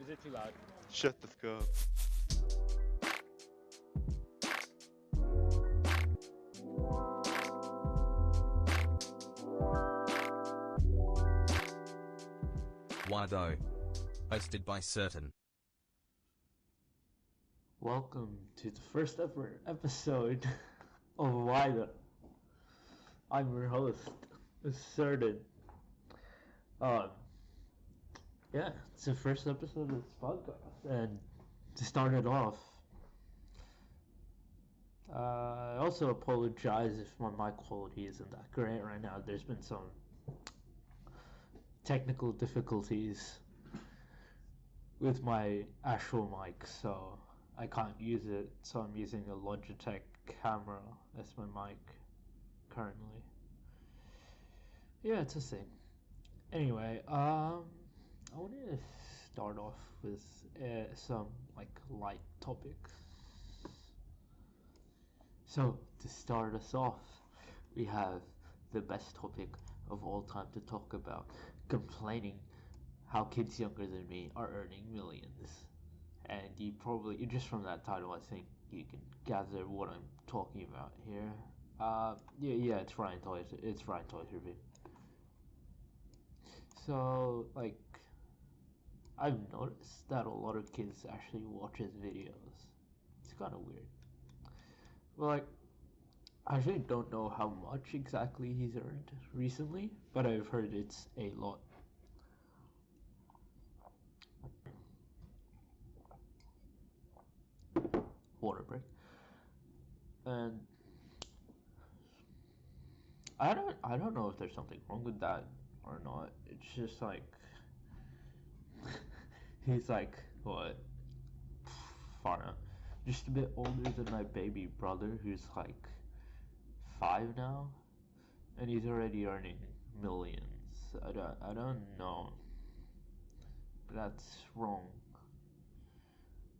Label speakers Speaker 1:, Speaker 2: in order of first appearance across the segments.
Speaker 1: Is it too loud?
Speaker 2: Shut the fuck up.
Speaker 3: Why though? Hosted by Certain.
Speaker 4: Welcome to the first ever episode of Why Though. I'm your host, Certain. Yeah, it's the first episode of this podcast, and to start it off, I also apologize if my mic quality isn't that great right now. There's been some technical difficulties with my actual mic, so I can't use it, so I'm using a Logitech camera as my mic currently. Yeah, it's a thing. Anyway, I wanted to start off with some light topics. So to start us off, we have the best topic of all time to talk about: complaining how kids younger than me are earning millions. And you just from that title, I think you can gather what I'm talking about here. It's Ryan Toy's review. So, I've noticed that a lot of kids actually watch his videos. It's kind of weird. Well, I actually don't know how much exactly he's earned recently, but I've heard it's a lot. Water break. And I don't know if there's something wrong with that or not. It's just he's what, far out, just a bit older than my baby brother, who's 5 now, and he's already earning millions. I don't know. That's wrong.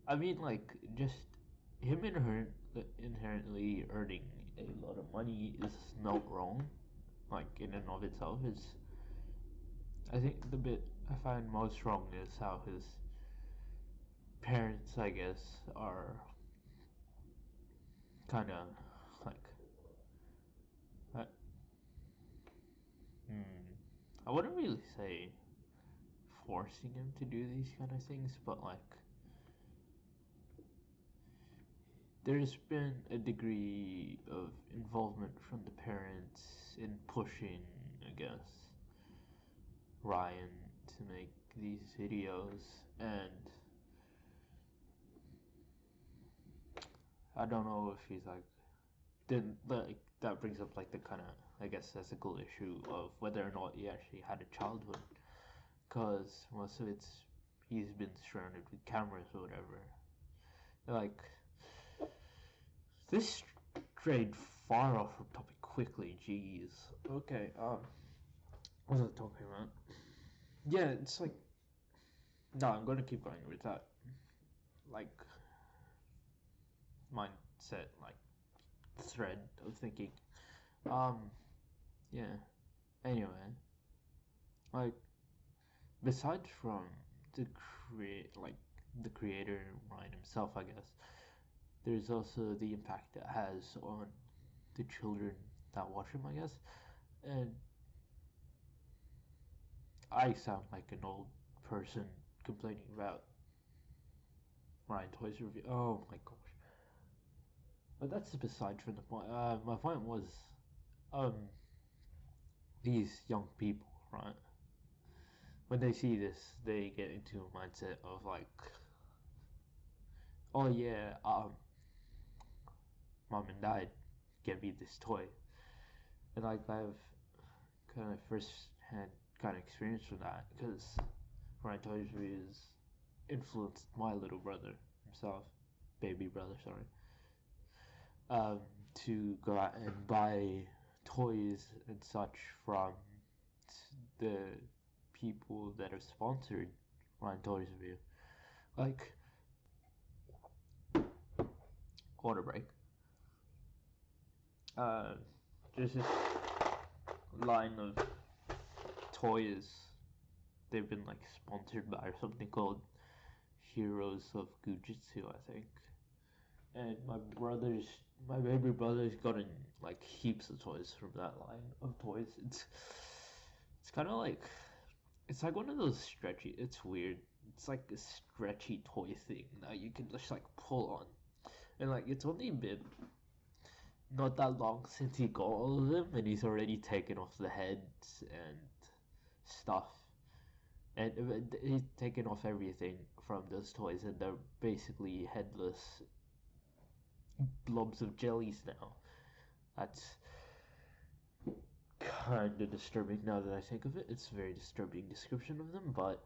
Speaker 4: I mean, just him inherently earning a lot of money is not wrong, in and of itself. I think the bit I find most wrong is how his parents, I guess, are kind of I wouldn't really say forcing him to do these kind of things, but there's been a degree of involvement from the parents in pushing, I guess, Ryan to make these videos, and I don't know if he's that brings up the kind of, I guess, ethical issue of whether or not he actually had a childhood, because most of he's been surrounded with cameras or whatever. This strayed far off from topic quickly. Jeez. Okay. What was I talking about? Yeah, it's no, I'm gonna keep going with that mindset, thread of thinking. Yeah. Anyway, besides from the creator Ryan himself, I guess, there's also the impact it has on the children that watch him, I guess. And I sound like an old person complaining about Ryan Toy's review. Oh my gosh. But that's beside from the point. My point was, these young people, right? When they see this, they get into a mindset of oh yeah, mom and dad get me this toy, and I've kind of first hand kind of experience from that, because Ryan Toy's reviews influenced my little brother himself, baby brother, sorry, to go out and buy toys and such from the people that have sponsored Ryan Toy's review. Water break. uh, there's this line of toys. They've been like sponsored by something called Heroes of Gujitsu, I think. And my baby brother's gotten like heaps of toys from that line of toys. It's kind of like, it's like one of those stretchy. It's weird. It's like a stretchy toy thing that you can just like pull on, and like it's only been not that long since he got all of them, and he's already taken off the heads and stuff, and he's taken off everything from those toys, and they're basically headless blobs of jellies now. That's kind of disturbing now that I think of it. It's a very disturbing description of them, but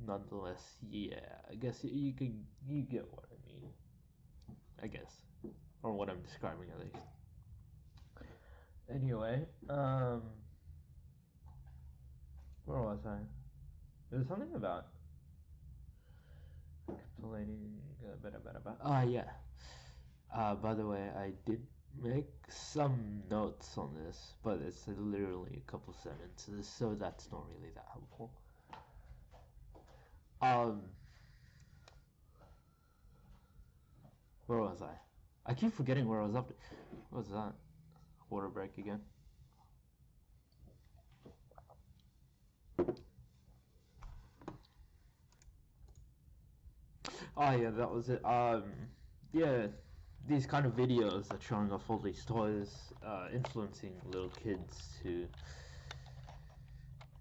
Speaker 4: nonetheless, yeah, I guess you get what I mean. I guess, or what I'm describing at least. Anyway, where was I? There was something about complaining. Yeah. By the way, I did make some notes on this, but it's literally a couple sentences, so that's not really that helpful. Where was I? I keep forgetting where I was up to. What was that? Water break again. Oh yeah, that was it. Yeah, these kind of videos that showing off all these toys, influencing little kids to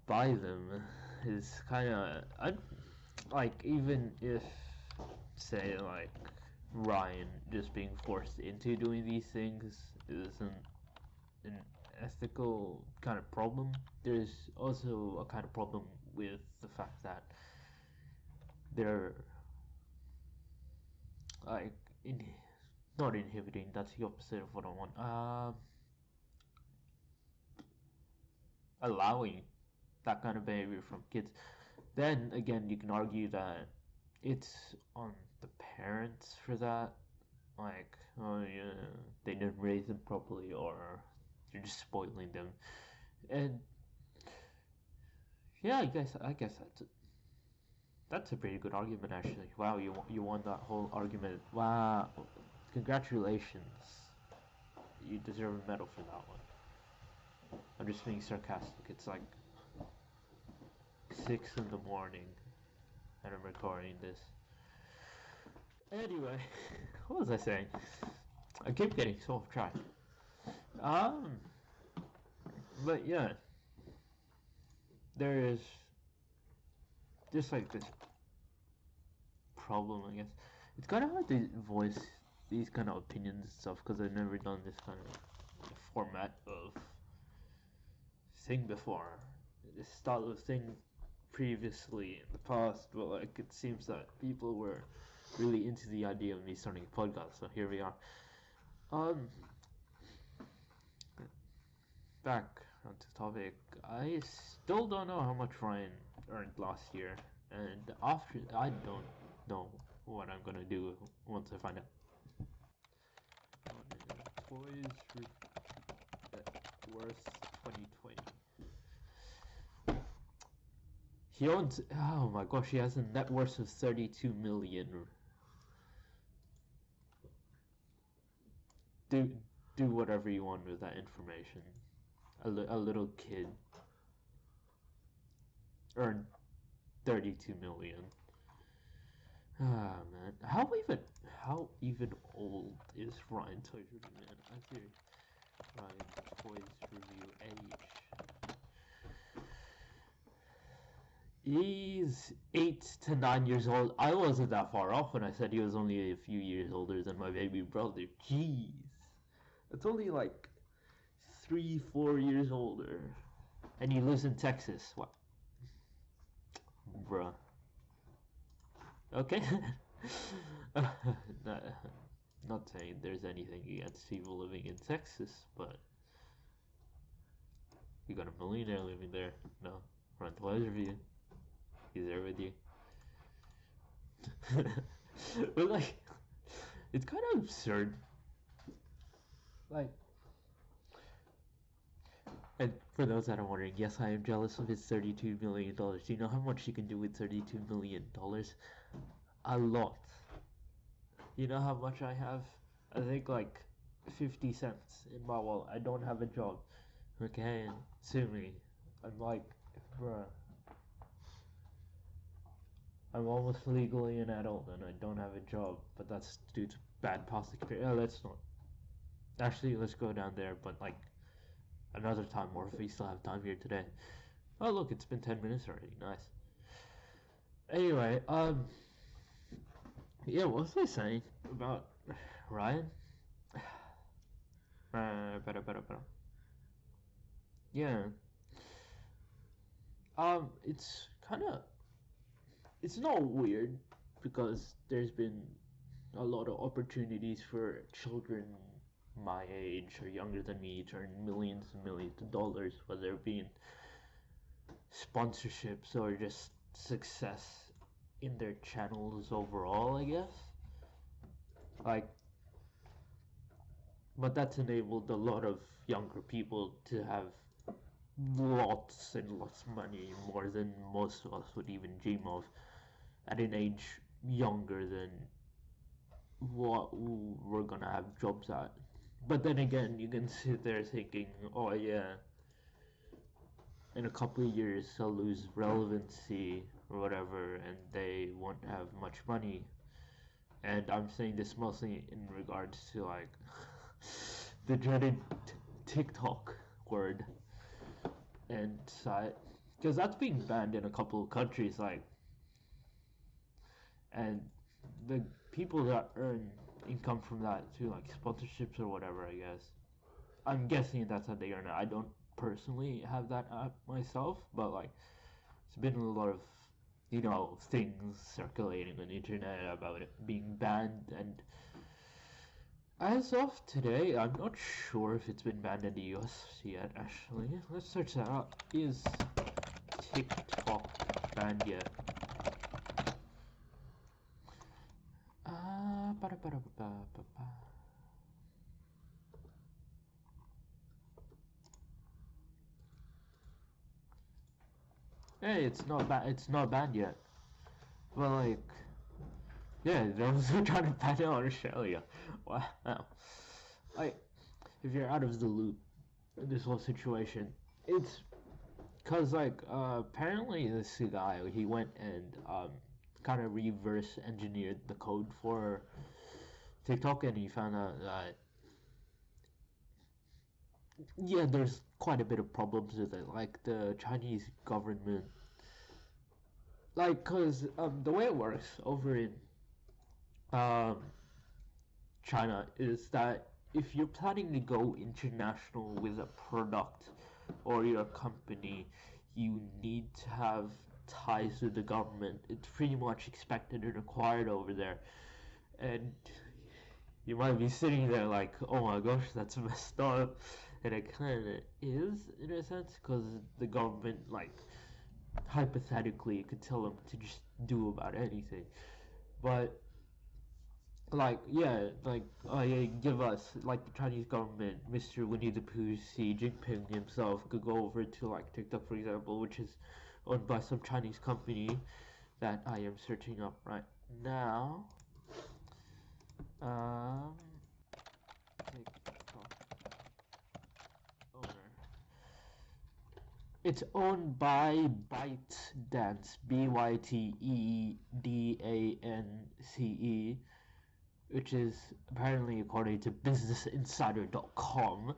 Speaker 4: buy them is kind of, like, even if, say, like, Ryan just being forced into doing these things isn't an ethical kind of problem, there's also a kind of problem with the fact that they're like not inhibiting, that's the opposite of what I want, allowing that kind of behavior from kids. Then again, you can argue that it's on the parents for that, like, oh yeah, they didn't raise them properly, or you're just spoiling them. And yeah, I guess that's a pretty good argument, actually. Wow, you won that whole argument. Wow, congratulations. You deserve a medal for that one. I'm just being sarcastic. It's like 6 in the morning, and I'm recording this. Anyway, what was I saying? I keep getting so off track. But yeah, there is just like this problem, I guess. It's kind of hard to voice these kind of opinions and stuff because I've never done this kind of format of thing before. This style of thing previously in the past, but like it seems that people were really into the idea of me starting a podcast, so here we are. Back onto the topic. I still don't know how much Ryan earned last year, and after I don't know what I'm gonna do once I find out. Toys worth 2020. He owns. Oh my gosh, he has a net worth of 32 million. Do whatever you want with that information. A little kid earned 32 million. Ah man, how even old is Ryan Toys Review, man? I see. Ryan Toys Review age. He's 8 to 9 years old. I wasn't that far off when I said he was only a few years older than my baby brother. Jeez, it's only like 3-4 years older, and he lives in Texas. What, bruh? Okay. Not saying there's anything against people living in Texas, but you got a millionaire living there. No, Run Toys Review. He's there with you. But like, it's kind of absurd Like, and for those that are wondering, yes, I am jealous of his $32 million. Do you know how much you can do with $32 million? A lot. You know how much I have? I think like 50 cents in my wallet. I don't have a job. Okay, and sue me. I'm like, bruh. I'm almost legally an adult and I don't have a job, but that's due to bad past experience. Let's not. Actually, let's go down there, but like another time, or if we still have time here today. Oh, look, it's been 10 minutes already. Nice. Anyway, yeah, what was I saying about Ryan? Yeah. It's kind of, it's not weird because there's been a lot of opportunities for children my age or younger than me to earn millions and millions of dollars, whether it be in sponsorships or just success in their channels overall, I guess. Like, but that's enabled a lot of younger people to have lots and lots of money, more than most of us would even dream of, at an age younger than what we're gonna have jobs at. But then again, you can sit there thinking, oh yeah, in a couple of years they'll lose relevancy or whatever, and they won't have much money. And I'm saying this mostly in regards to like the dreaded TikTok word and site, because that's being banned in a couple of countries, like, and the people that earn income from that through like sponsorships or whatever, I guess. I'm guessing that's how they earn it. I don't personally have that app myself, but like, it's been a lot of, you know, things circulating on the internet about it being banned, and as of today, I'm not sure if it's been banned in the US yet, actually. Let's search that up. Is TikTok banned yet? Hey, it's not banned yet. Well, like, yeah, those are trying to ban it on Australia. Wow. Like, if you're out of the loop in this whole situation, it's because, like, apparently this guy, he went and kind of reverse engineered the code for TikTok, and he found out that, yeah, there's quite a bit of problems with it. Like, the Chinese government, like, because the way it works over in um, China is that if you're planning to go international with a product or your company, you need to have ties with the government. It's pretty much expected and required over there. And you might be sitting there like, oh my gosh, that's messed up. And it kind of is, in a sense, because the government, like, hypothetically, could tell them to just do about anything. But like, yeah, like, oh yeah, give us, like, the Chinese government, Mr. Winnie the Pooh, Xi Jinping himself could go over to, like, TikTok, for example, which is owned by some Chinese company that I am searching up right now. TikTok owner. It's owned by ByteDance, ByteDance, which is apparently, according to BusinessInsider.com,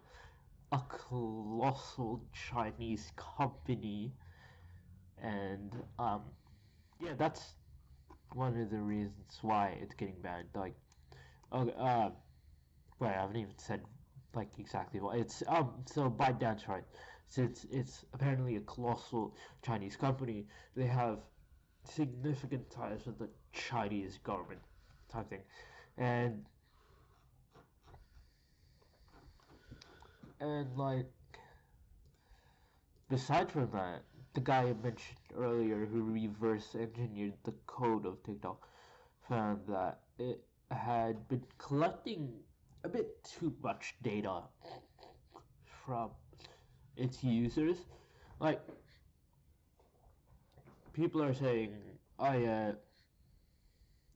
Speaker 4: a colossal Chinese company. And yeah, that's one of the reasons why it's getting banned. Like, okay, wait, I haven't even said like exactly what it's. So ByteDance, right? Since it's apparently a colossal Chinese company, they have significant ties with the Chinese government, type thing. And like, besides from that, the guy I mentioned earlier who reverse engineered the code of TikTok found that it had been collecting a bit too much data from its users. Like, people are saying, oh yeah,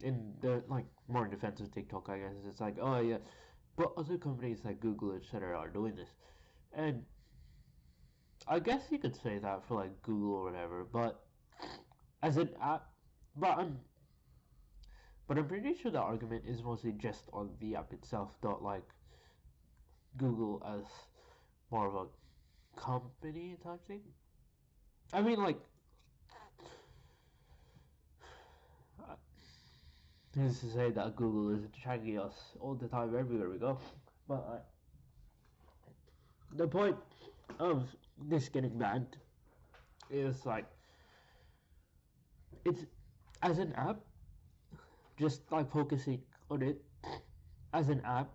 Speaker 4: in the, like, more defensive TikTok, I guess, it's like, oh yeah, but other companies like Google, etc., are doing this. And I guess you could say that for like Google or whatever, but as an app, but I'm pretty sure the argument is mostly just on the app itself, not like Google as more of a company type thing. I mean, like, who's to say that Google is tracking us all the time everywhere we go? But the point of this getting banned is like, it's as an app, just like focusing on it as an app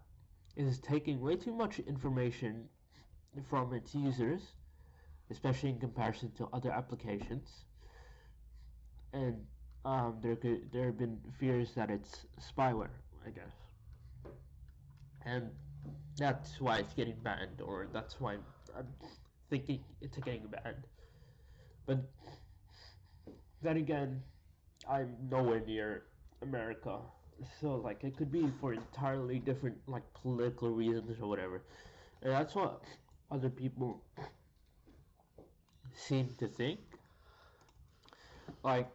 Speaker 4: is taking way too much information from its users, especially in comparison to other applications. And there have been fears that it's spyware, I guess, and that's why it's getting banned, or that's why I'm thinking it's getting banned. But then again, I'm nowhere near America, so like it could be for entirely different like political reasons or whatever, and that's what other people seem to think. Like,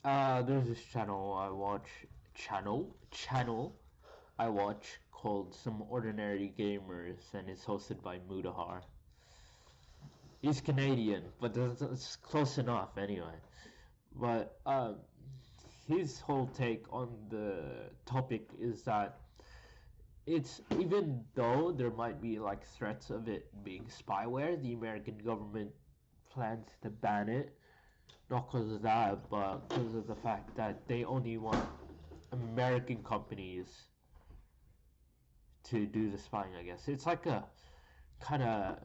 Speaker 4: there's this channel I watch, channel I watch called Some Ordinary Gamers, and it's hosted by Mudahar. He's Canadian, but it's close enough anyway. But his whole take on the topic is that it's, even though there might be like threats of it being spyware, the American government plans to ban it, not because of that, but because of the fact that they only want American companies to do the spying, I guess. It's like a kind of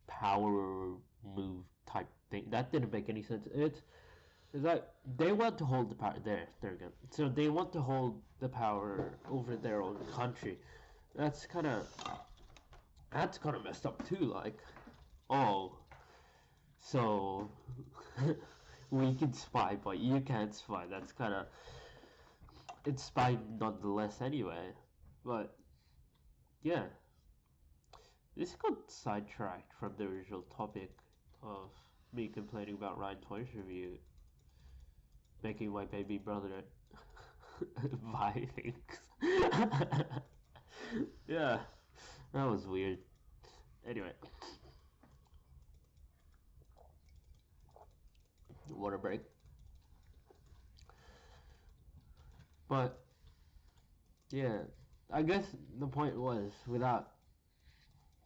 Speaker 4: power move type thing. That didn't make any sense. It's like they want to hold the power. There we go. So they want to hold the power over their own country. That's kind of messed up too. Like, oh, so we can spy, but you can't spy. That's kind of, it's spy nonetheless anyway. But yeah, this got sidetracked from the original topic of me complaining about Ryan Toy's review, making my baby brother buy things. Yeah, that was weird. Anyway, water break. But yeah, I guess the point was, without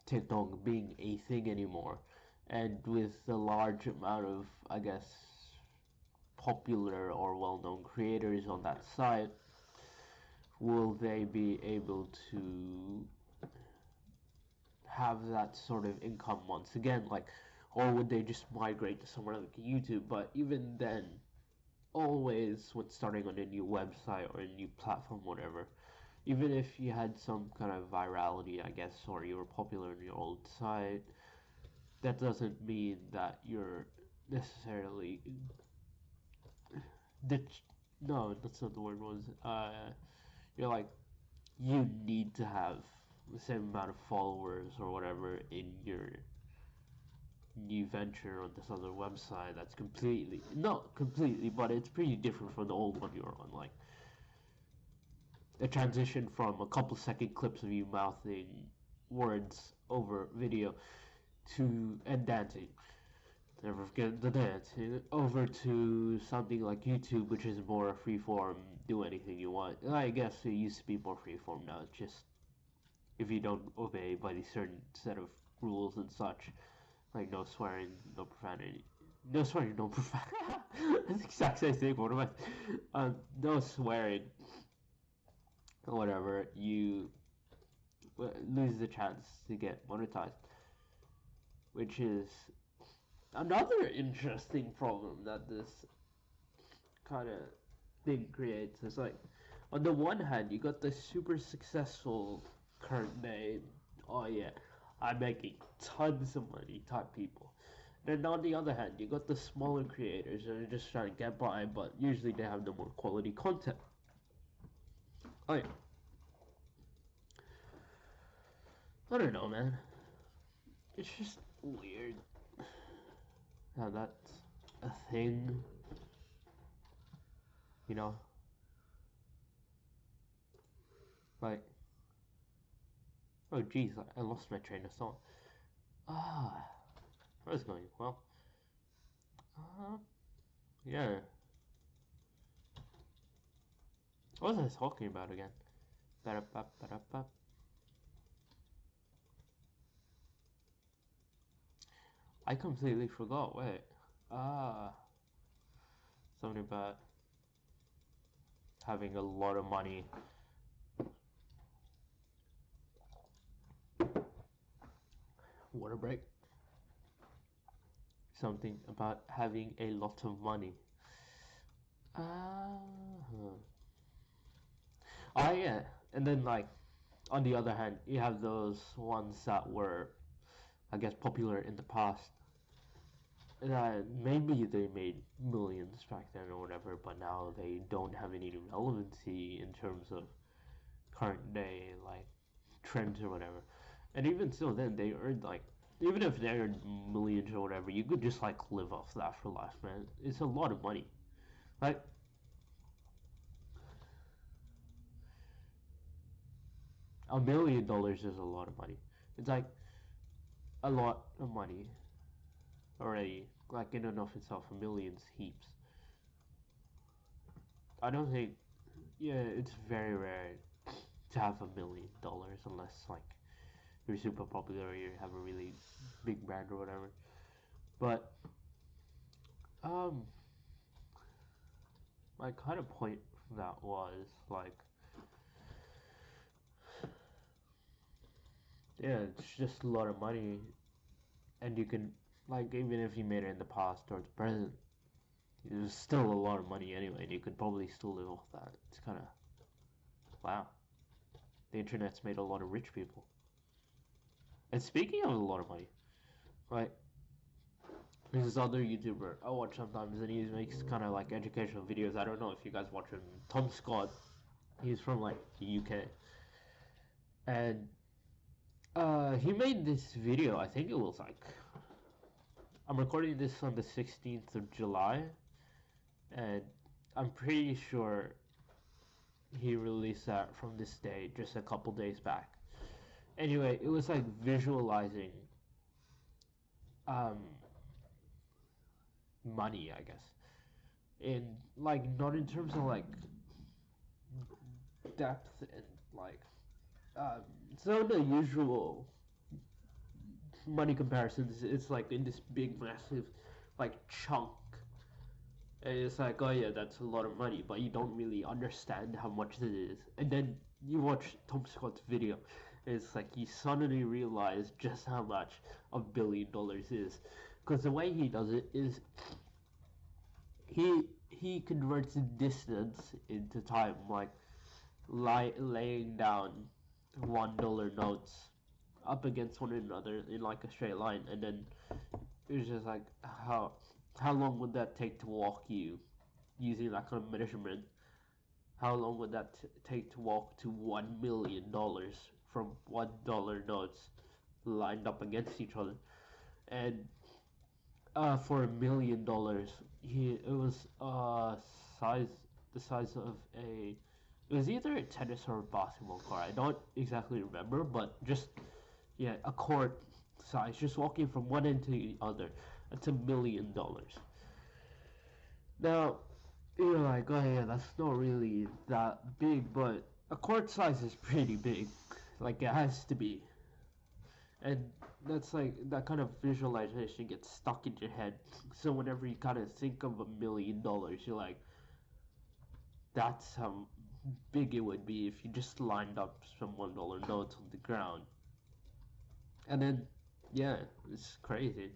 Speaker 4: TikTok being a thing anymore, and with the large amount of, I guess, popular or well-known creators on that site, will they be able to have that sort of income once again? Like, or would they just migrate to somewhere like YouTube? But even then, always when starting on a new website or a new platform, whatever, even if you had some kind of virality, I guess, or you were popular on your old site, that doesn't mean that you're necessarily no, that's not the word. Was you're like, you need to have the same amount of followers or whatever in your new venture on this other website that's completely, not completely, but it's pretty different from the old one you were on. Like, the transition from a couple second clips of you mouthing words over video to, and dancing, never forget the dancing, over to something like YouTube, which is more freeform, do anything you want. I guess it used to be more freeform. Now it's just, if you don't obey by the certain set of rules and such, like no swearing, no profanity, no swearing, no profanity. That's the exact same thing. What am I? No swearing, or whatever. You lose the chance to get monetized, which is another interesting problem that this kind of thing creates. It's like, On the one hand, you got the super successful current day, oh yeah, I'm making tons of money type people. Then on the other hand, you got the smaller creators that are just trying to get by, but usually they have the more quality content. Oh yeah. I don't know, man. It's just weird how that's a thing. You know? Like, oh jeez, I lost my train of thought. Where's it going? Well, yeah. What was I talking about again? I completely forgot. Wait. Something about having a lot of money. Water break. Something about having a lot of money. Oh yeah, and then like on the other hand, you have those ones that were, I guess, popular in the past. Maybe they made millions back then or whatever, but now they don't have any relevancy in terms of current day like trends or whatever. And even still, then they earned like, even if they earned millions or whatever, you could just like live off that for life, man. It's a lot of money. Like, $1 million is a lot of money. It's like a lot of money already. Like in and of itself, a million's heaps. I don't think. Yeah, it's very rare to have $1 million unless like you're super popular or you have a really big brand or whatever. But my kind of point from that was like, yeah, it's just a lot of money, and you can like even if you made it in the past or the present, it's still a lot of money anyway, and you could probably still live off that. It's kind of wow. The internet's made a lot of rich people. And speaking of a lot of money, like there's this other YouTuber I watch sometimes, and he makes kind of like educational videos. I don't know if you guys watch him. Tom Scott. He's from like the UK, and he made this video. I think it was like, I'm recording this on the 16th of July, and I'm pretty sure he released that from this day just a couple days back. Anyway, it was like visualizing money, I guess, in like not in terms of like depth and like it's not the usual money comparisons. It's like in this big massive like chunk, and it's like, oh yeah, that's a lot of money, but you don't really understand how much it is. And then you watch Tom Scott's video, and it's like you suddenly realize just how much $1 billion is, because the way he does it is he converts distance into time, like laying down $1 notes up against one another in like a straight line, and then it's just like how long would that take to walk you using that kind of measurement? How long would that take to walk to $1 million from $1 notes lined up against each other? And for $1 million, it was size the size of a, it was either a tennis or a basketball court. I don't exactly remember, but just yeah, a court size, just walking from one end to the other. That's $1 million. Now, you're like, oh yeah, that's not really that big, but a court size is pretty big. Like, it has to be. And that's like, that kind of visualization gets stuck in your head. So whenever you kind of think of $1 million, you're like, that's how big it would be if you just lined up some $1 notes on the ground. And then, yeah, it's crazy.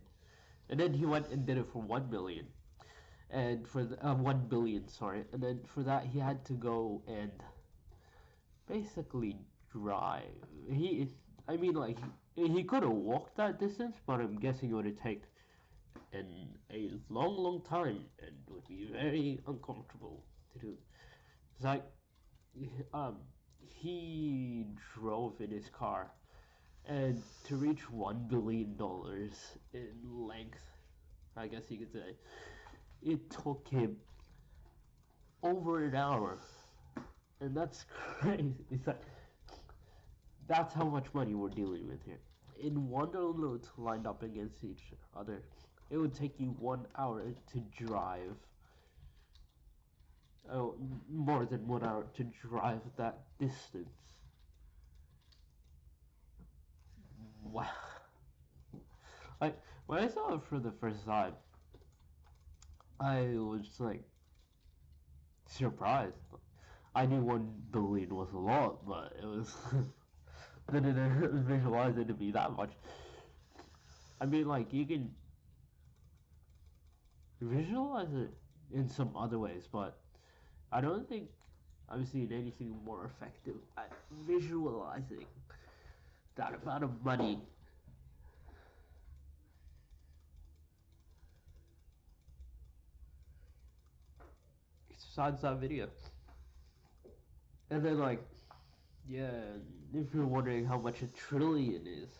Speaker 4: And then he went and did it for 1 million. And for the, 1 billion, sorry. And then for that, he had to go and basically drive. I mean, like he could have walked that distance, but I'm guessing it would have taken a long time and would be very uncomfortable to do. It's like, um, he drove in his car, and to reach $1 billion in length, I guess you could say, it took him over an hour, and that's crazy. It's like that's how much money we're dealing with here. In one notes lined up against each other, it would take you 1 hour to drive. Oh, more than 1 hour to drive that distance. Wow. Like, when I saw it for the first time, I was like surprised. I knew 1 billion was a lot, but it was I didn't visualize it to be that much. I mean, like, you can visualize it in some other ways, but I don't think I've seen anything more effective at visualizing that amount of money. Besides that video. And then, like, yeah, if you're wondering how much a trillion is,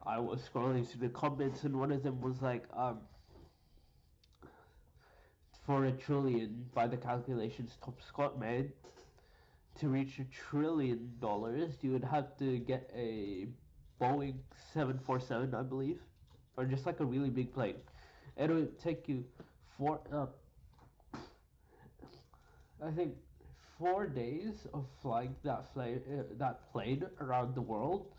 Speaker 4: I was scrolling through the comments and one of them was like, for a trillion, by the calculations Top Scott made, to reach $1 trillion, you would have to get a Boeing 747, I believe, or just like a really big plane. It would take you I think 4 days of flying that plane around the world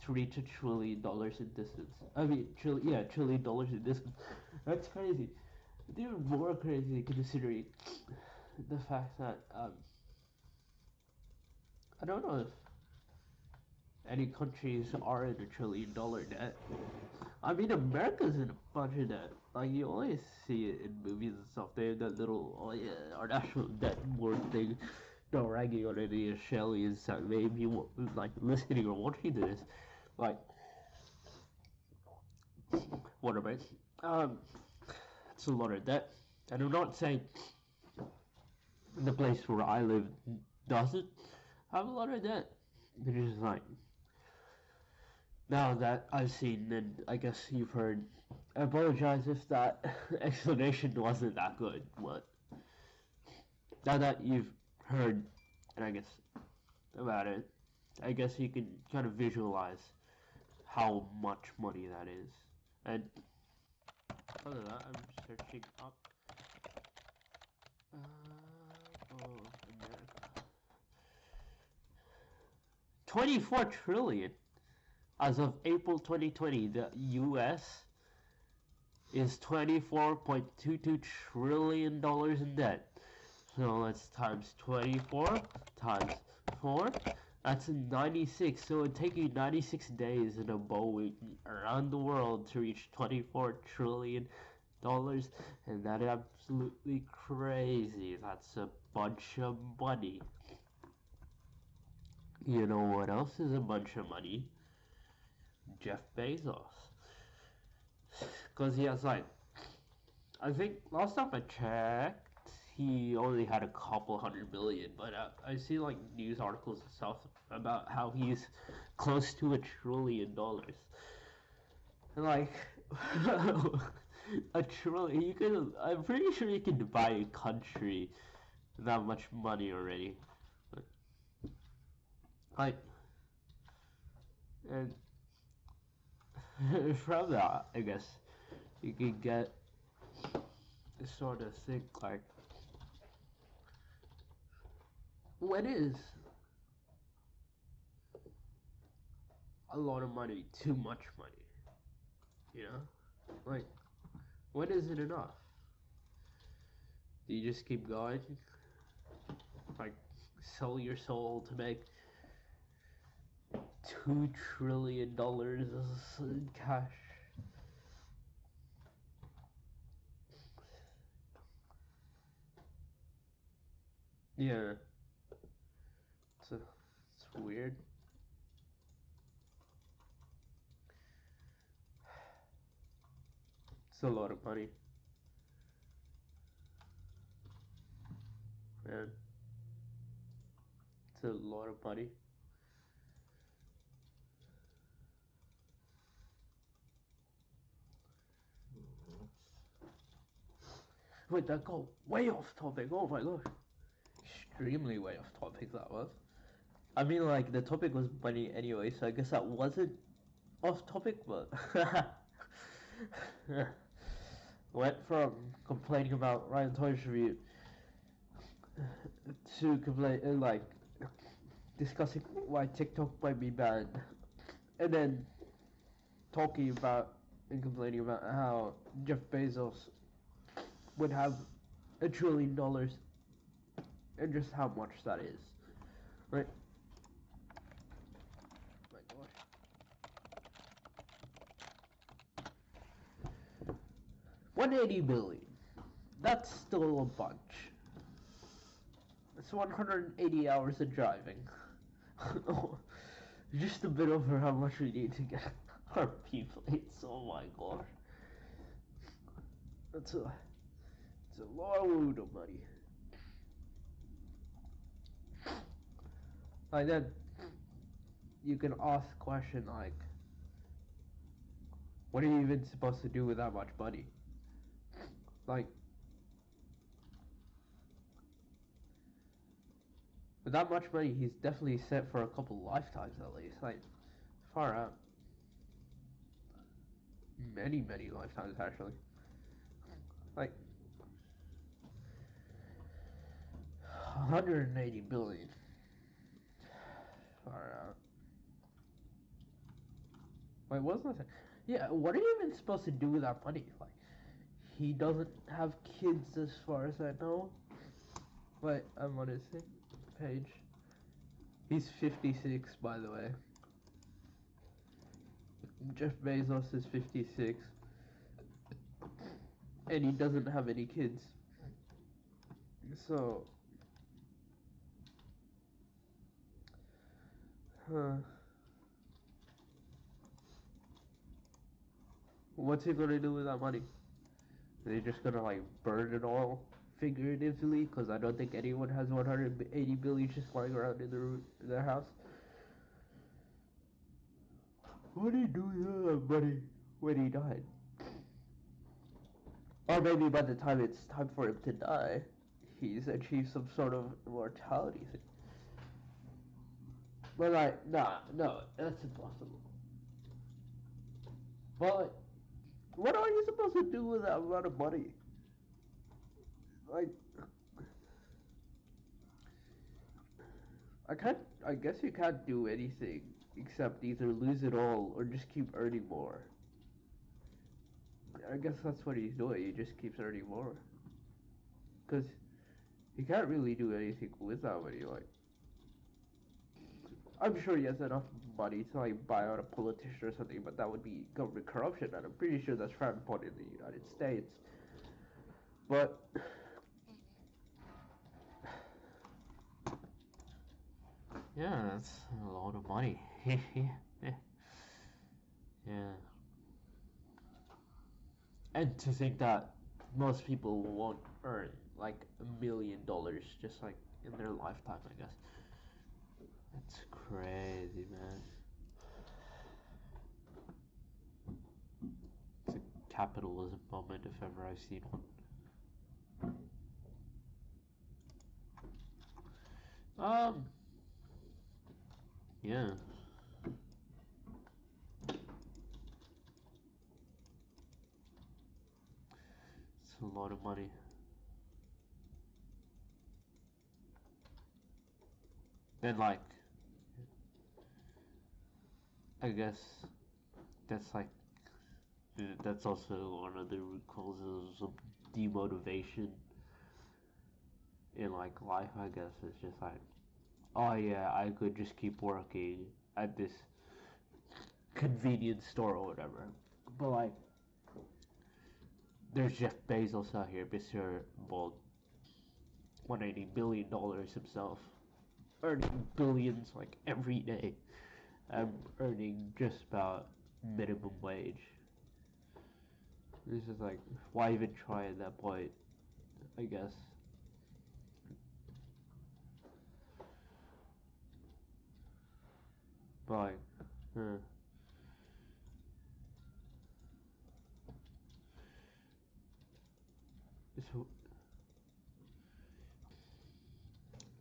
Speaker 4: to reach $1 trillion in distance. I mean, $1 trillion in distance. That's crazy. It's even more crazy considering the fact that I don't know if any countries are in $1 trillion debt. I mean, America's in a bunch of debt. Like, you always see it in movies and stuff. They have that little, oh yeah, our national debt board thing. No ragging on any Australians that may be like listening or watching to this. Like, what about it's a lot of debt. And I'm not saying the place where I live doesn't have a lot of debt. It's just like, now that I've seen, and I guess you've heard, I apologize if that explanation wasn't that good, but now that you've heard, and I guess, about it, I guess you can kind of visualize how much money that is. And other than that, I'm searching up, America. 24 trillion. As of April 2020, the US is $24.22 trillion in debt. So let's times 24 times 4. That's 96. So it would take you 96 days in a Boeing around the world to reach $24 trillion. And that is absolutely crazy. That's a bunch of money. You know what else is a bunch of money? Jeff Bezos. Because he has like, I think last time I checked, he only had a couple $100 million, but I see like news articles and stuff about how he's close to $1 trillion. And like, $1 trillion, you can, I'm pretty sure you can buy a country with that much money already. But, like, and from that, I guess, you can get sort of think like, what is a lot of money too much money? You know? Like, when is it enough? Do you just keep going? Like, sell your soul to make $2 trillion in cash? Yeah. it's weird. It's a lot of money. Man. It's a lot of money. Wait, that got way off topic. Oh my gosh. Extremely way off topic that was. I mean, like, the topic was money anyway, so I guess that wasn't off topic, but went from complaining about Ryan Toy's review to complain, like, discussing why TikTok might be banned, and then talking about and complaining about how Jeff Bezos would have $1 trillion, and just how much that is, right? Oh my gosh. 180 billion. That's still a bunch. It's 180 hours of driving. Just a bit over how much we need to get our P-plates. Oh my gosh. It's a load of money. Like then, you can ask a question like, what are you even supposed to do with that much money? Like, with that much money, he's definitely set for a couple lifetimes at least. Like, far out. Many lifetimes actually. Like, 180 billion. Far out. Wait, what was that? Yeah, what are you even supposed to do with that money? Like, he doesn't have kids as far as I know. Wait, I'm on his page. He's 56, by the way. Jeff Bezos is 56. And he doesn't have any kids. So... What's he gonna do with that money? Are they just gonna, like, burn it all figuratively? Because I don't think anyone has 180 billion just lying around in their house. What did he do with that money when he died? Or maybe by the time it's time for him to die, he's achieved some sort of immortality thing. But like, no, that's impossible. But what are you supposed to do with that amount of money? Like, I guess you can't do anything except either lose it all or just keep earning more. I guess that's what he's doing, he just keeps earning more. Because he can't really do anything with that money, like. I'm sure he has enough money to like buy out a politician or something, but that would be government corruption, and I'm pretty sure that's frowned upon in the United States. But yeah, that's a lot of money. Yeah. And to think that most people won't earn like $1 million just like in their lifetime, I guess. That's crazy, man. It's a capitalism moment if ever I've seen one. Yeah. It's a lot of money. Then like, I guess that's like, that's also one of the root causes of demotivation in like life, I guess. It's just like, oh yeah, I could just keep working at this convenience store or whatever. But like, there's Jeff Bezos out here, Mr. Bald, $180 billion himself. earning billions like every day. I'm earning just about minimum wage. This is like, why even try at that point, I guess. But like, it's a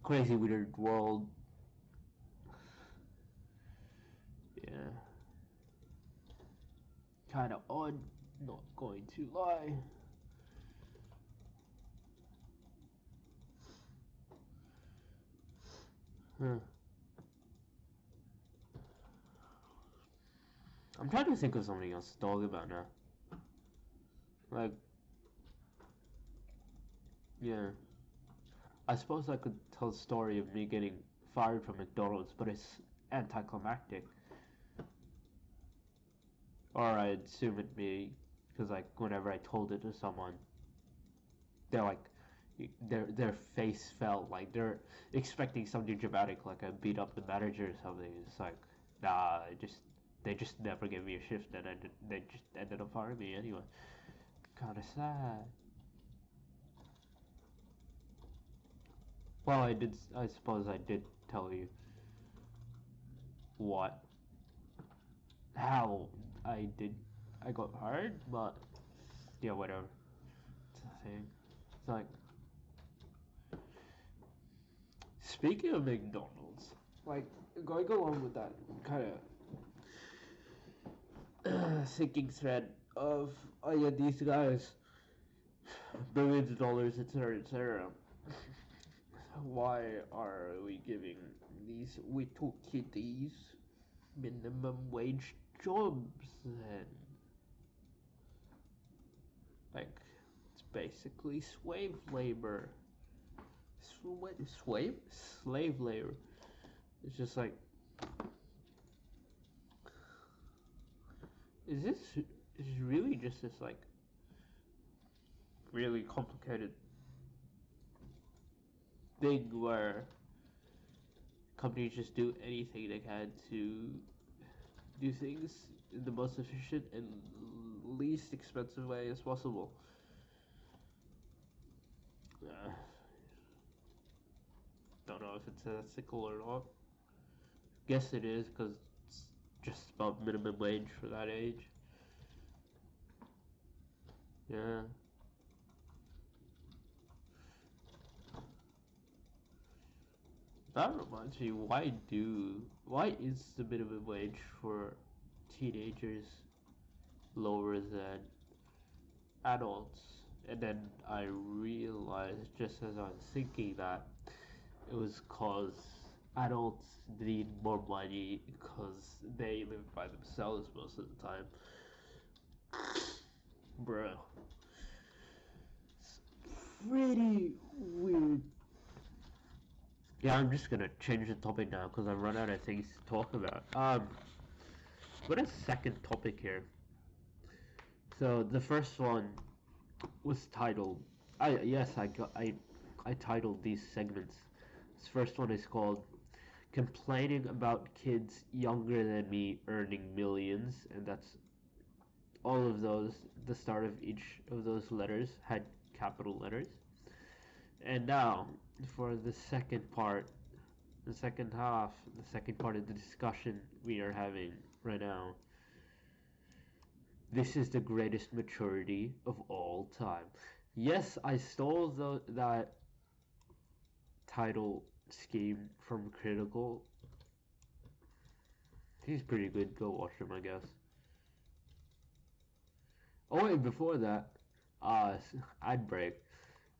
Speaker 4: crazy weird world. Yeah. Kinda odd, not going to lie. I'm trying to think of something else to talk about now. Like, yeah. I suppose I could tell a story of me getting fired from McDonald's, but it's anticlimactic. Or I assume it'd be, because like whenever I told it to someone, they're like, their face felt like they're expecting something dramatic, like I beat up the manager or something. It's like, nah, they just never gave me a shift, and they just ended up firing me anyway. Kind of sad. Well, I suppose I did tell you how I got fired, but yeah, whatever. It's a thing. It's like, speaking of McDonald's, like going along with that kind of sinking thread of, oh yeah, these guys, billions of dollars, etc., etc. Why are we giving these little kiddies minimum wage jobs then? Like, it's basically slave labor. Slave labor. It's just like, is really just this like really complicated thing where companies just do anything they can to do things in the most efficient and least expensive way as possible? Don't know if it's ethical or not. Guess it is, because it's just about minimum wage for that age. Yeah. That reminds me, why is the minimum wage for teenagers lower than adults? And then I realized, just as I was thinking, that it was cause adults need more money because they live by themselves most of the time. Bruh. It's pretty weird. Yeah, I'm just gonna change the topic now because I've run out of things to talk about. What a second topic here. So the first one was titled. I titled these segments. This first one is called "Complaining About Kids Younger Than Me Earning Millions," and that's all of those. The start of each of those letters had capital letters. And now, for the second part, the second half, the second part of the discussion we are having right now. This is the greatest maturity of all time. Yes, I stole that title scheme from Critikal. He's pretty good. Go watch him, I guess. Oh wait, before that, ad break.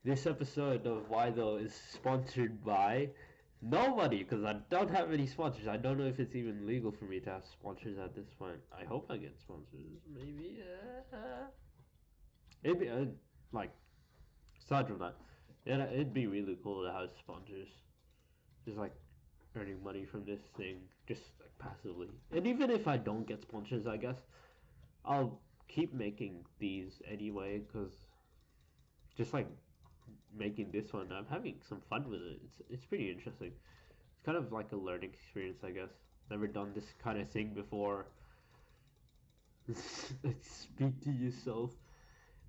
Speaker 4: This episode of Why Though is sponsored by nobody, because I don't have any sponsors. I don't know if it's even legal for me to have sponsors at this point. I hope I get sponsors. Maybe. Maybe, like, aside from that, yeah, it'd be really cool to have sponsors. Just like earning money from this thing, just like passively. And even if I don't get sponsors, I guess I'll keep making these anyway, because just like making this one, I'm having some fun with it. It's pretty interesting. It's kind of like a learning experience, I guess. Never done this kind of thing before. Like, speak to yourself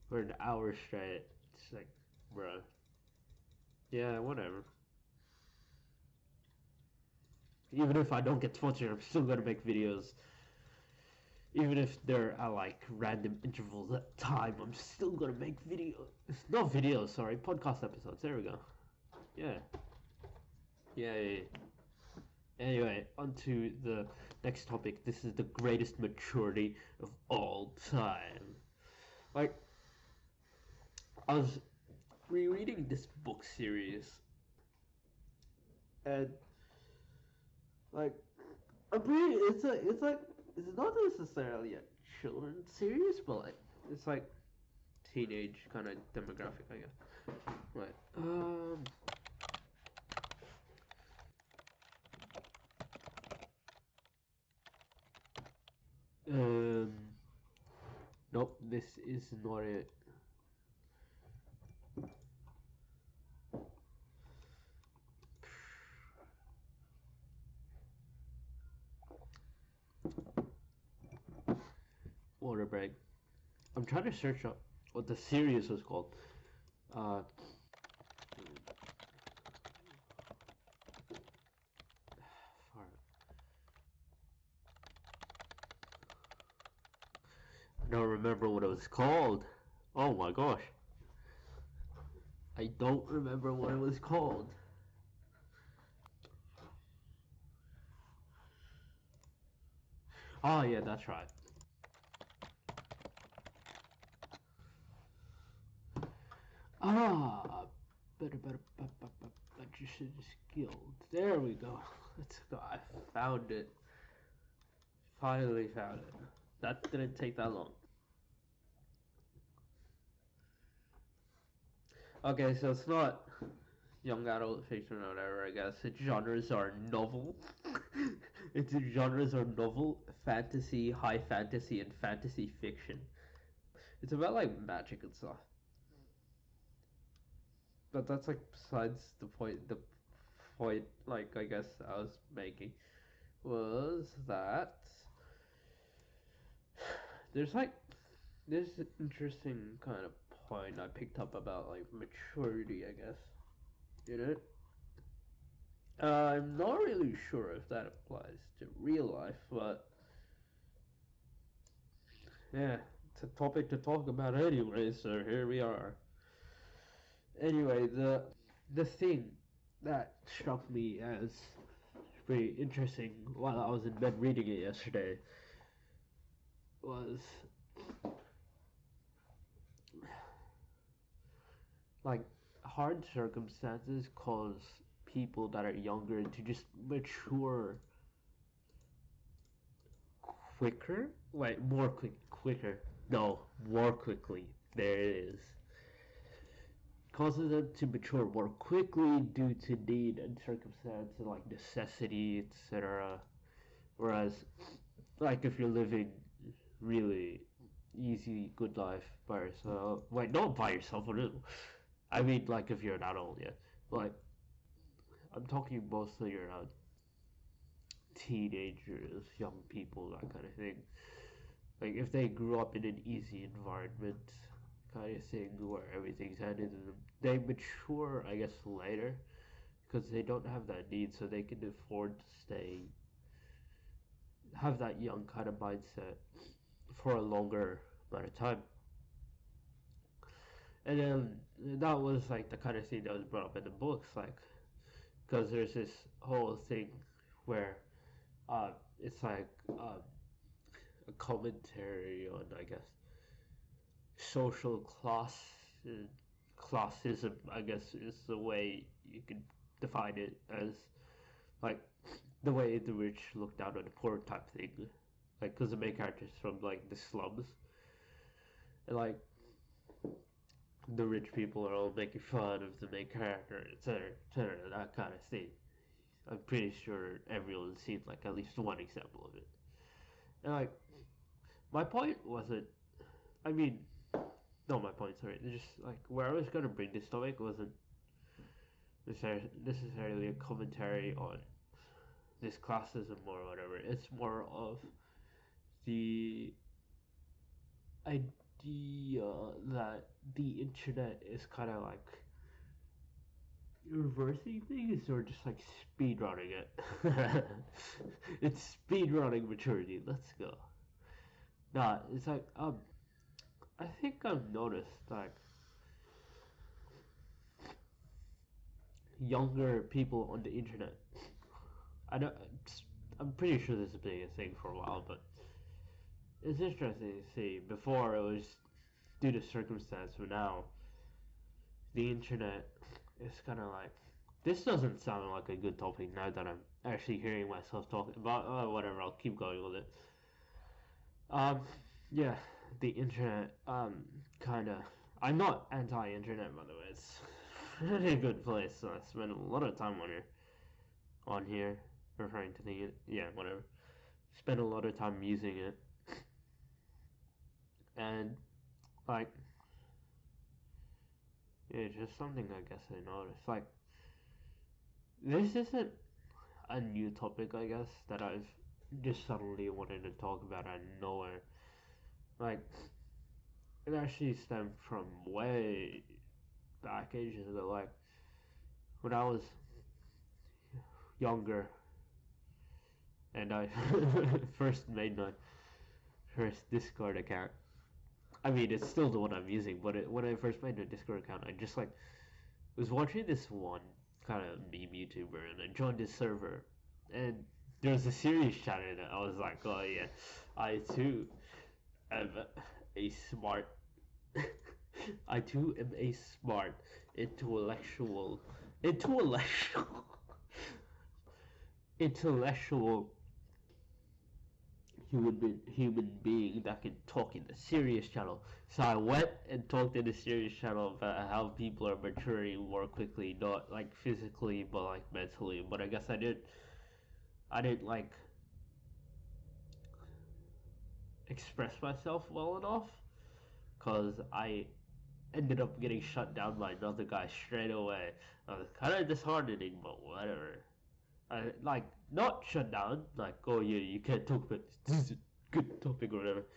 Speaker 4: for an hour straight. It's like, bruh. Yeah, whatever. Even if I don't get sponsored, I'm still gonna make videos. Even if they're at like random intervals at time, I'm still gonna make videos. Not videos, sorry, podcast episodes. There we go. Yeah. Yay. Anyway, on to the next topic. This is the greatest maturity of all time. Like, I was rereading this book series, and like, it's not necessarily a children's series, but like, it's like teenage kind of demographic, I guess. Right. Nope, this is not it. Water break. I'm trying to search up what the series was called. I don't remember what it was called. Oh my gosh. I don't remember what it was called. Oh yeah, that's right. Magician's Guild. There we go. Let's go. I found it. Finally found it. That didn't take that long. Okay, so it's not young adult fiction or whatever, I guess. Its genres are novel. Its genres are novel, fantasy, high fantasy, and fantasy fiction. It's about like magic and stuff. But that's like besides the point. The point, like, I guess I was making was that there's like this interesting kind of point I picked up about like maturity, I guess. You know? I'm not really sure if that applies to real life, but yeah, it's a topic to talk about anyway, so here we are. Anyway, the thing that struck me as pretty interesting while I was in bed reading it yesterday was like hard circumstances cause people that are younger to just mature quicker. Wait, quicker. No, more quickly. There it is. Causes them to mature more quickly due to need and circumstance and like necessity, etc. Whereas, like if you're living really easy, good life by yourself, wait, not by yourself, I mean like if you're an adult, yeah. Like, I'm talking mostly around teenagers, young people, that kind of thing. Like if they grew up in an easy environment, kind of thing where everything's handed to them, they mature, I guess, later because they don't have that need, so they can afford to have that young kind of mindset for a longer amount of time. And then that was like the kind of thing that was brought up in the books, like because there's this whole thing where it's like a commentary on, I guess, social classism, I guess, is the way you could define it, as like the way the rich look down on the poor type thing, like because the main character's from like the slums, and like the rich people are all making fun of the main character, etc., etc., that kind of thing. I'm pretty sure everyone's seen like at least one example of it. And like, my point wasn't, I mean, no, my point, sorry, just like where I was gonna bring this topic wasn't necessarily a commentary on this classism or whatever. It's more of the idea that the internet is kind of like reversing things or just like speed running it. It's speed running maturity. Let's go. Nah, it's like I think I've noticed like younger people on the internet. I don't. I'm pretty sure this has been a thing for a while, but it's interesting to see. Before it was due to circumstance, but now the internet is kind of like. This doesn't sound like a good topic now that I'm actually hearing myself talking about. Whatever, I'll keep going with it. Yeah, the internet. Kind of. I'm not anti-internet, by the way. It's a really good place. So I spend a lot of time on here, referring to the whatever. Spend a lot of time using it, and like it's just something I guess I noticed. Like this isn't a new topic, I guess, that I've just suddenly wanted to talk about out of nowhere. Like it actually stemmed from way back ages ago. Like when I was younger, and I first made my first Discord account. I mean, it's still the one I'm using, but when I first made a Discord account, I just like was watching this one kind of meme YouTuber, and I joined his server, and there was a serious chat in it. I was like, oh yeah, I too am a smart, I too am a smart intellectual human being that can talk in the serious channel. So I went and talked in the serious channel about how people are maturing more quickly, not like physically but like mentally. But I guess I didn't like express myself well enough, cause I ended up getting shut down by another guy straight away. It was kind of disheartening, but whatever. Like not shut down, like oh yeah, you can't talk about this is a good topic or whatever.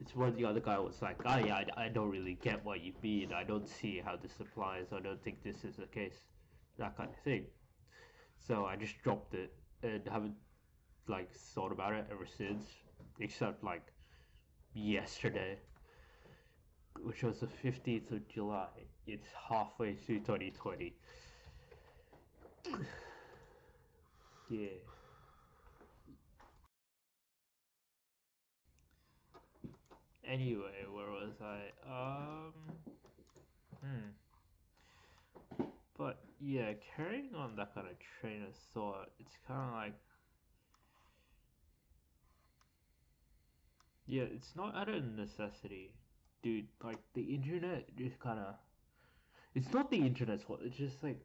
Speaker 4: It's when the other guy was like, oh yeah, I don't really get what you mean. I don't see how this applies. I don't think this is the case. That kind of thing. So I just dropped it and haven't like thought about it ever since, except like yesterday, which was the 15th of July. It's halfway through 2020. Yeah. Anyway, where was I? But yeah, carrying on that kind of train of thought, it's kind of like, yeah, it's not out of necessity, dude. Like the internet just kind of, it's not the internet's fault. It's just like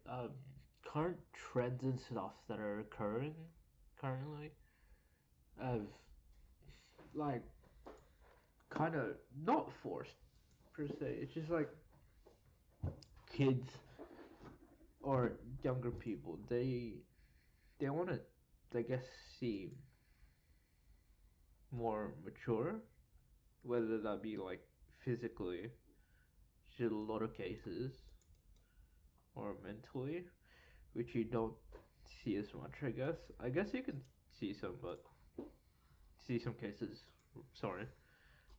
Speaker 4: current trends and stuff that are occurring currently have like kind of not forced per se. It's just like kids or younger people. They want to, I guess, seem more mature, whether that be like physically, which is a lot of cases, or mentally, which you don't see as much. I guess you can see some, but see some cases. Sorry,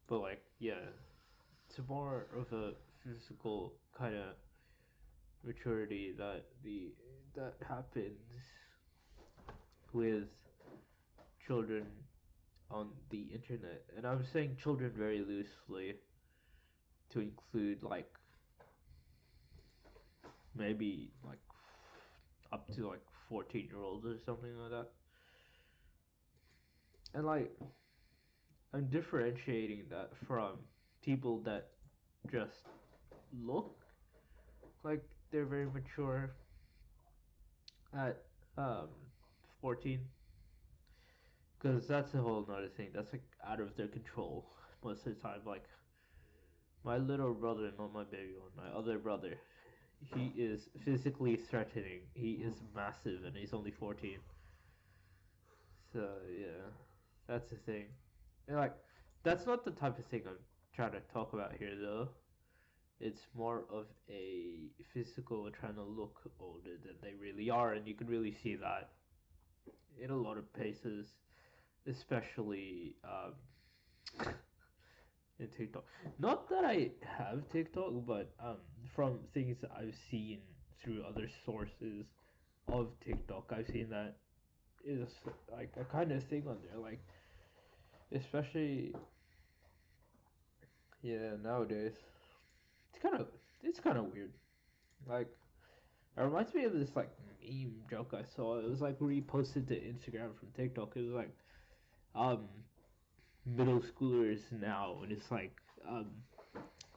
Speaker 4: but like yeah, it's more of a physical kind of maturity that happens with children on the internet, and I'm saying children very loosely to include like maybe like up to like 14-year-olds or something like that. And like I'm differentiating that from people that just look like they're very mature at um 14, because that's a whole nother thing that's like out of their control most of the time. Like my little brother, not my baby one, my other brother, he is physically threatening. He is massive and he's only 14. So yeah, that's the thing. And like, that's not the type of thing I'm trying to talk about here, though. It's more of a physical trying to look older than they really are, and you can really see that in a lot of places, especially in TikTok. Not that I have TikTok, but from things I've seen through other sources of TikTok, I've seen that is like a kind of thing on there, like especially yeah nowadays. It's kind of weird. Like it reminds me of this like meme joke I saw. It was like reposted to Instagram from TikTok. It was like um middle schoolers now, and it's um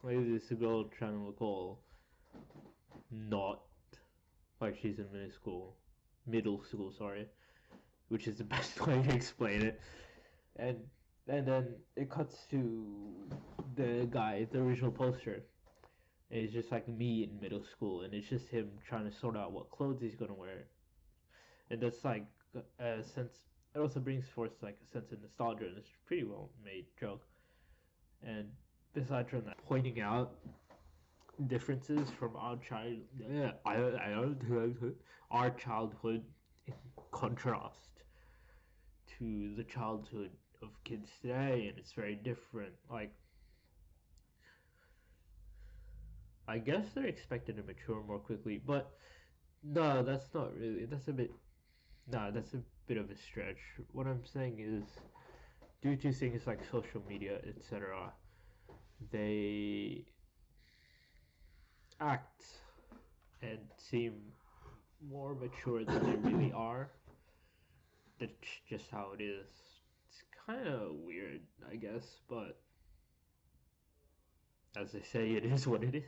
Speaker 4: like this girl trying to look all not like she's in middle school, sorry, which is the best way to explain it. And then it cuts to the guy, the original poster. And it's just like me in middle school, and it's just him trying to sort out what clothes he's gonna wear. And that's like a sense. It also brings forth like a sense of nostalgia, and it's a pretty well made joke. And besides from that, pointing out differences from our childhood in contrast to the childhood of kids today, and it's very different. Like, I guess they're expected to mature more quickly, but no, that's not really. That's a bit of a stretch. What I'm saying is, due to things like social media, etc., they act and seem more mature than they really are. That's just how it is. It's kind of weird, I guess, but as they say, it is what it is.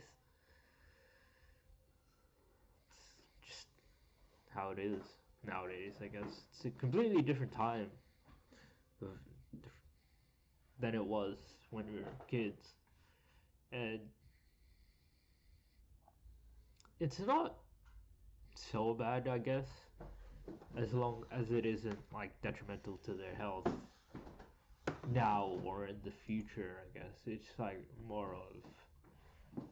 Speaker 4: It's just how it is nowadays, I guess. It's a completely different time than it was when we were kids. And it's not so bad, I guess, as long as it isn't like detrimental to their health now or in the future. I guess it's like more of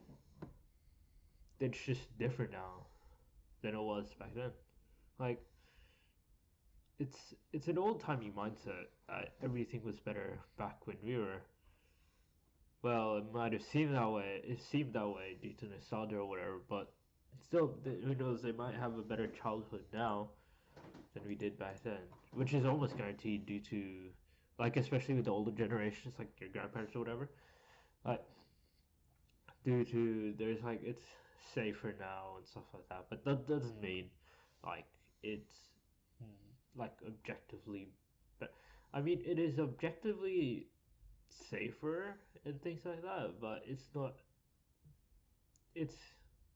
Speaker 4: it's just different now than it was back then. Like it's an old timey mindset. Everything was better back when we were. Well, it might have seemed that way. It seemed that way due to nostalgia or whatever, but still, who knows? They might have a better childhood now than we did back then, which is almost guaranteed due to, like, especially with the older generations, like your grandparents or whatever. Like, due to there's like it's safer now and stuff like that, but that doesn't mean like it's like objectively. But I mean, it is objectively safer and things like that, but it's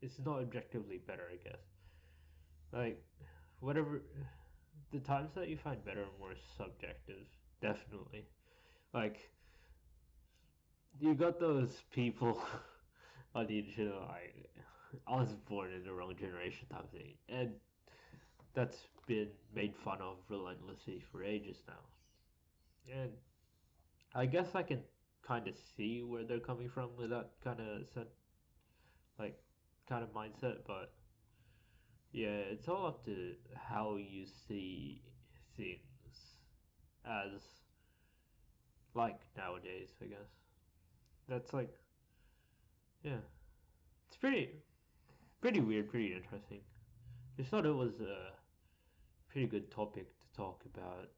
Speaker 4: it's not objectively better, I guess. Like whatever the times that you find better are more subjective, definitely. Like you got those people on the internet like I was born in the wrong generation type of thing, and that's been made fun of relentlessly for ages now. And I guess I can kind of see where they're coming from with that kind of like kind of mindset, but yeah, it's all up to how you see things as like nowadays, I guess. That's like yeah, it's pretty weird, pretty interesting. Just thought it was a pretty good topic to talk about.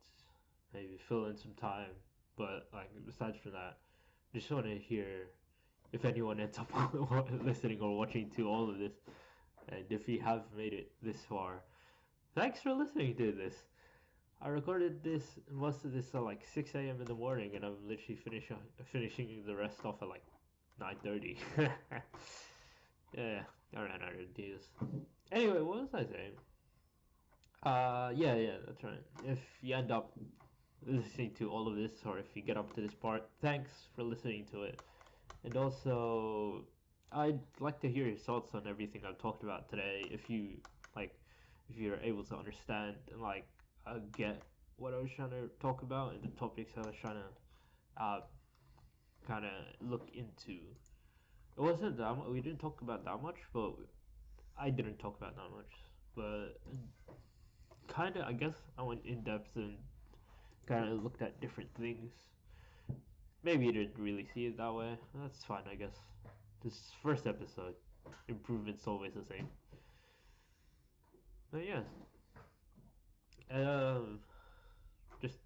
Speaker 4: Maybe fill in some time, but like besides from that, just want to hear if anyone ends up listening or watching to all of this, and if you have made it this far, thanks for listening to this. I recorded most of this at like 6 a.m. in the morning, and I'm literally finishing the rest off at like 9:30. Yeah, I ran out of ideas. Anyway, what was I saying? Yeah, that's right. If you end up listening to all of this, or if you get up to this part, thanks for listening to it. And also, I'd like to hear your thoughts on everything I've talked about today. If you like, if you're able to understand and like get what I was trying to talk about and the topics I was trying to kind of look into. It wasn't that we didn't talk about that much, but I didn't talk about that much. But kind of, I guess I went in depth and kind of looked at different things. Maybe you didn't really see it that way. That's fine, I guess. This first episode, improvement's always the same. But yeah, just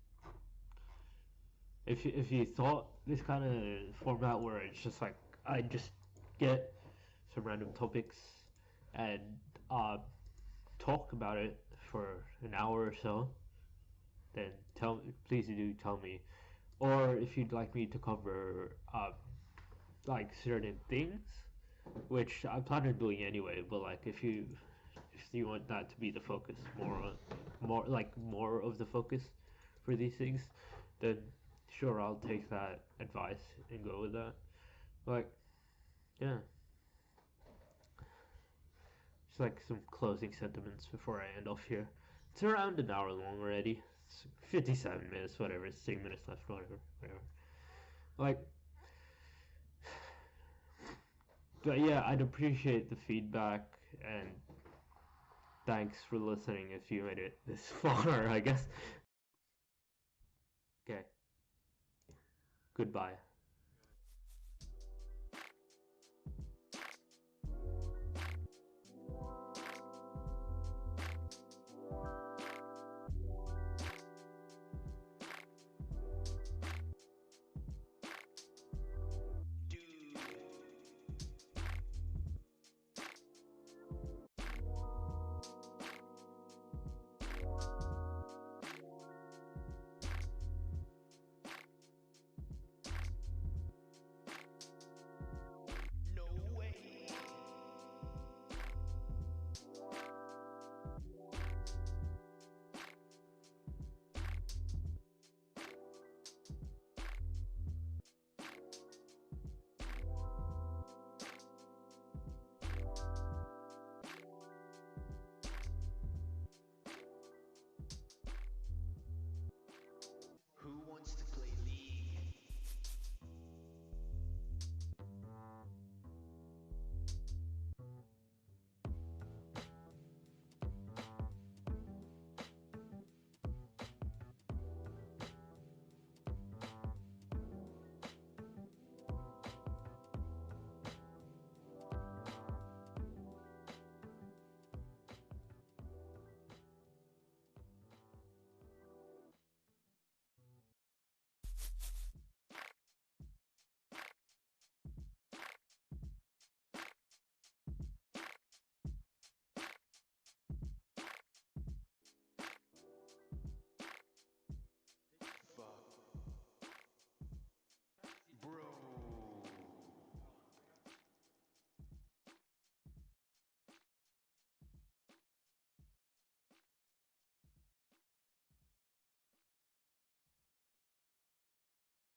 Speaker 4: if you thought this kind of format where it's just like I just get some random topics and talk about it for an hour or so, then please do tell me. Or if you'd like me to cover like certain things, which I plan on doing anyway, but like if you want that to be the focus, more of the focus for these things, then sure, I'll take that advice and go with that. Like, yeah. Just like some closing sentiments before I end off here. It's around an hour long already. It's 57 minutes, whatever. It's 3 minutes left, whatever. Like, but yeah, I'd appreciate the feedback and thanks for listening if you made it this far, I guess. Okay. Goodbye.